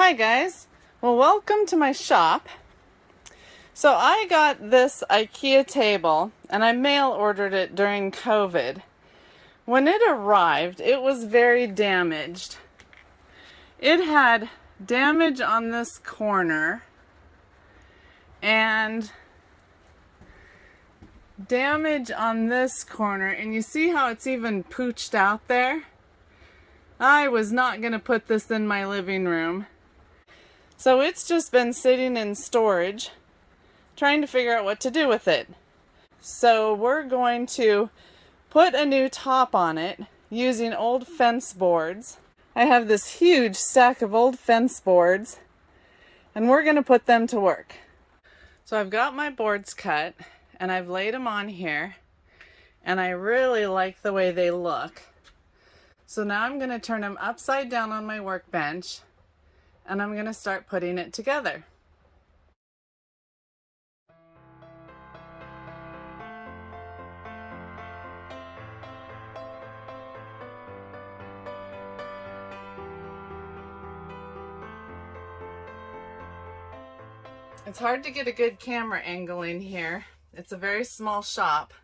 Hi guys, well welcome to my shop. So I got this Ikea table and I mail ordered it during COVID. When it arrived, it was very damaged. It had damage on this corner and damage on this corner, and you see how it's even pooched out there? I was not going to put this in my living room. So it's just been sitting in storage, trying to figure out what to do with it. So we're going to put a new top on it using old fence boards. I have this huge stack of old fence boards, and we're going to put them to work. So I've got my boards cut, and I've laid them on here, and I really like the way they look. So now I'm going to turn them upside down on my workbench, and I'm going to start putting it together. It's hard to get a good camera angle in here. It's a very small shop,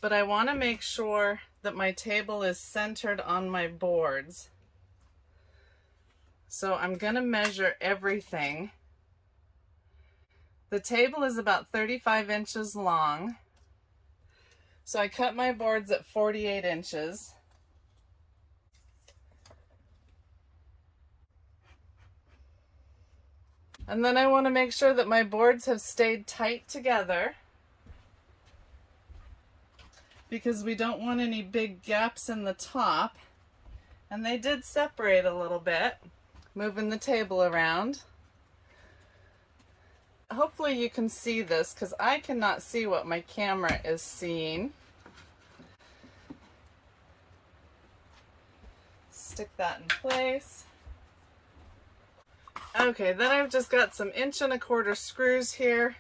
but I want to make sure that my table is centered on my boards. So I'm going to measure everything. The table is about 35 inches long. So I cut my boards at 48 inches. And then I want to make sure that my boards have stayed tight together, because we don't want any big gaps in the top. And they did separate a little bit, moving the table around. Hopefully you can see this, because I cannot see what my camera is seeing. Stick that in place. Okay, then I've just got some 1¼ screws here.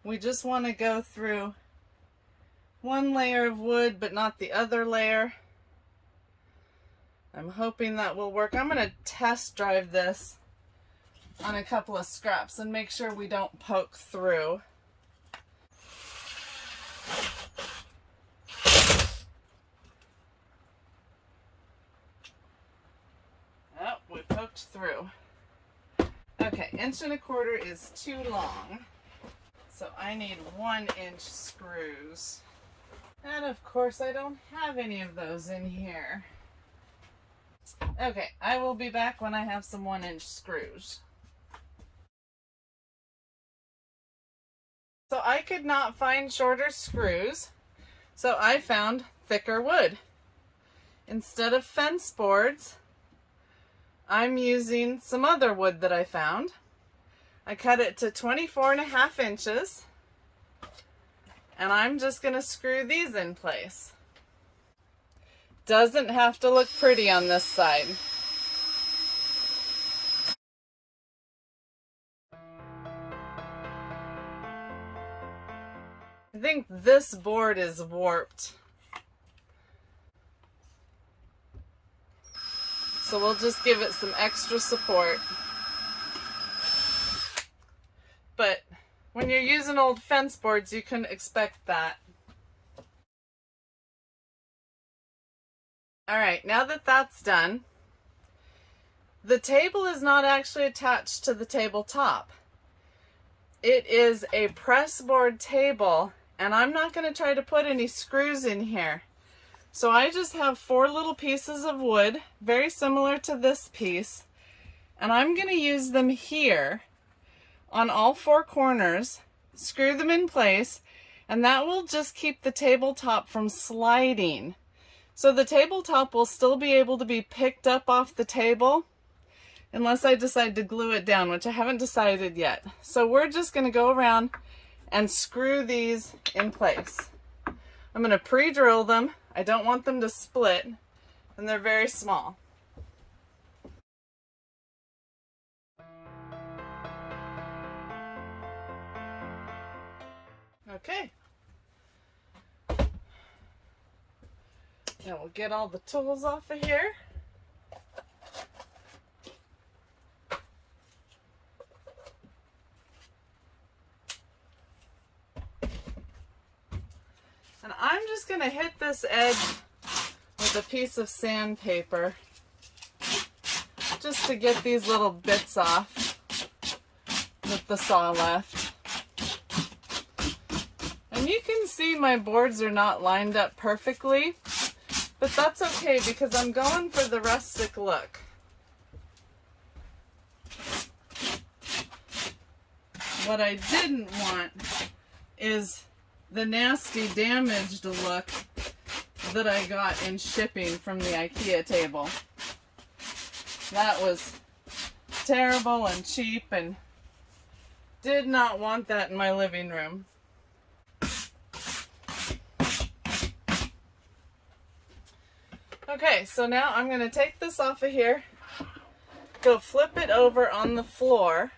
We just want to go through one layer of wood, but not the other layer. I'm hoping that will work. I'm going to test drive this on a couple of scraps and make sure we don't poke through. Oh, we poked through. Okay, 1¼ is too long, so I need 1-inch screws. And of course I don't have any of those in here. Okay, I will be back when I have some 1-inch screws. So I could not find shorter screws, so I found thicker wood. Instead of fence boards, I'm using some other wood that I found. I cut it to 24½ inches, and I'm just going to screw these in place. Doesn't have to look pretty on this side. I think this board is warped. So we'll just give it some extra support. But when you're using old fence boards, you can expect that. Alright, now that that's done, the table is not actually attached to the tabletop. It is a press board table, and I'm not going to try to put any screws in here. So I just have 4 little pieces of wood, very similar to this piece, and I'm going to use them here on all 4 corners, screw them in place, and that will just keep the tabletop from sliding. So the tabletop will still be able to be picked up off the table, unless I decide to glue it down, which I haven't decided yet. So we're just going to go around and screw these in place. I'm going to pre-drill them. I don't want them to split, and they're very small. Okay. Now we'll get all the tools off of here. And I'm just going to hit this edge with a piece of sandpaper just to get these little bits off that the saw left. And you can see my boards are not lined up perfectly, but that's okay because I'm going for the rustic look. What I didn't want is the nasty damaged look that I got in shipping from the Ikea table. That was terrible and cheap, and did not want that in my living room. Okay, so now I'm going to take this off of here, go flip it over on the floor,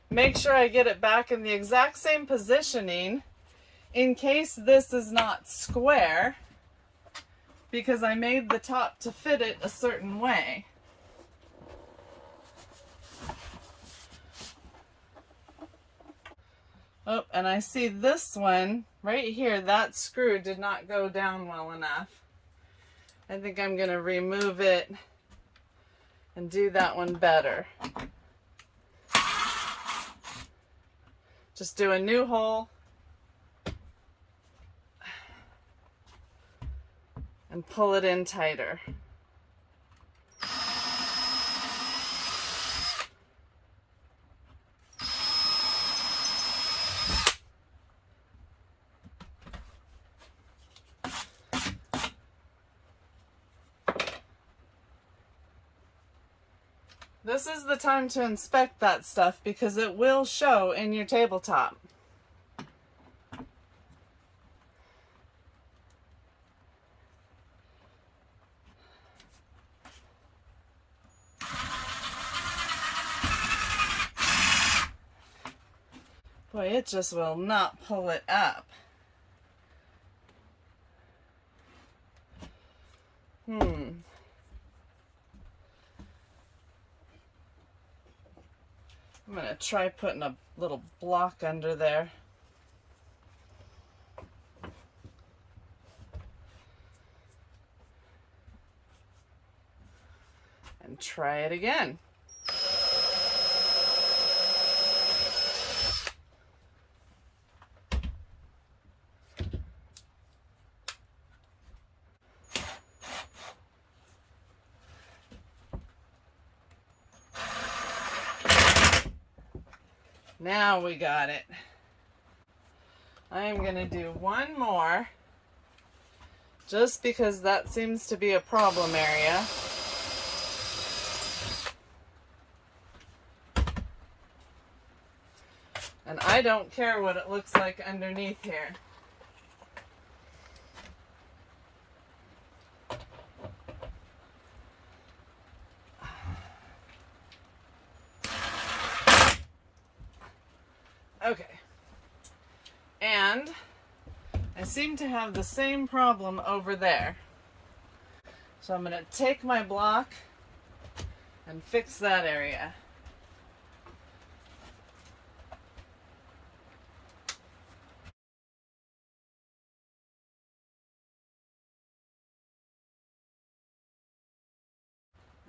make sure I get it back in the exact same positioning in case this is not square, because I made the top to fit it a certain way. Oh, and I see this one right here, that screw did not go down well enough. I think I'm going to remove it and do that one better. Just do a new hole and pull it in tighter. This is the time to inspect that stuff because it will show in your tabletop. Boy, it just will not pull it up. I'm going to try putting a little block under there. And try it again. Now we got it. I'm going to do one more just because that seems to be a problem area. And I don't care what it looks like underneath here. Okay, and I seem to have the same problem over there. So I'm going to take my block and fix that area.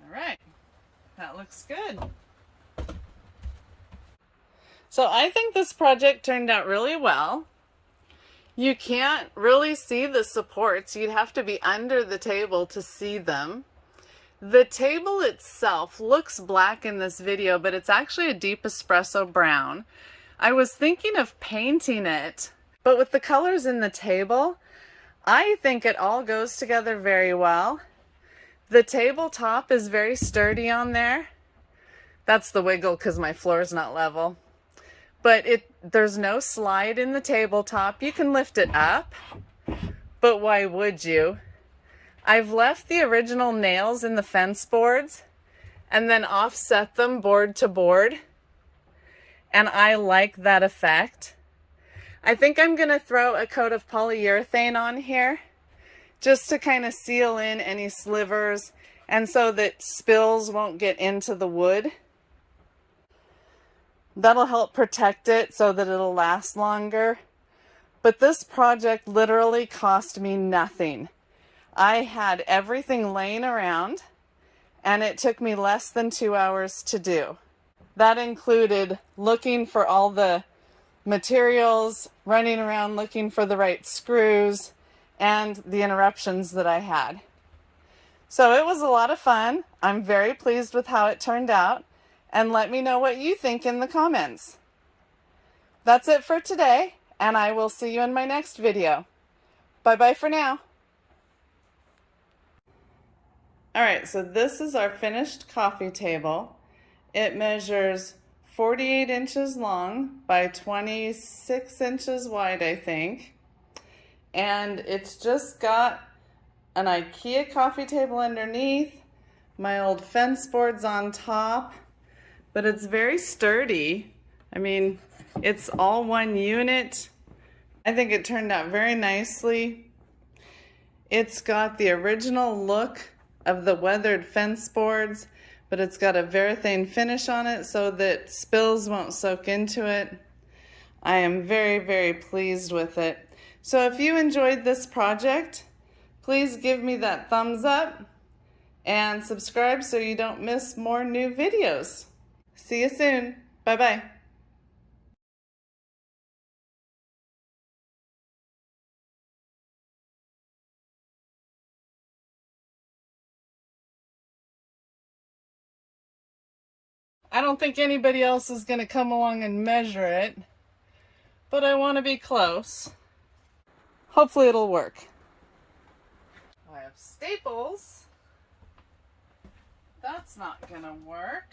All right, that looks good. So I think this project turned out really well. You can't really see the supports. You'd have to be under the table to see them. The table itself looks black in this video, but it's actually a deep espresso brown. I was thinking of painting it, but with the colors in the table, I think it all goes together very well. The tabletop is very sturdy on there. That's the wiggle because my floor is not level. But there's no slide in the tabletop. You can lift it up, but why would you? I've left the original nails in the fence boards and then offset them board to board, and I like that effect. I think I'm going to throw a coat of polyurethane on here just to kind of seal in any slivers and so that spills won't get into the wood. That'll help protect it so that it'll last longer. But this project literally cost me nothing. I had everything laying around, and it took me less than 2 hours to do. That included looking for all the materials, running around looking for the right screws, and the interruptions that I had. So it was a lot of fun. I'm very pleased with how it turned out, and let me know what you think in the comments. That's it for today, and I will see you in my next video. Bye-bye for now. Alright, so this is our finished coffee table. It measures 48 inches long by 26 inches wide, I think. And it's just got an Ikea coffee table underneath, my old fence boards on top, but it's very sturdy. I mean, it's all one unit. I think it turned out very nicely. It's got the original look of the weathered fence boards, but it's got a Varathane finish on it so that spills won't soak into it. I am very, very pleased with it. So if you enjoyed this project, please give me that thumbs up and subscribe so you don't miss more new videos. See you soon. Bye-bye. I don't think anybody else is going to come along and measure it, but I want to be close. Hopefully it'll work. I have staples. That's not going to work.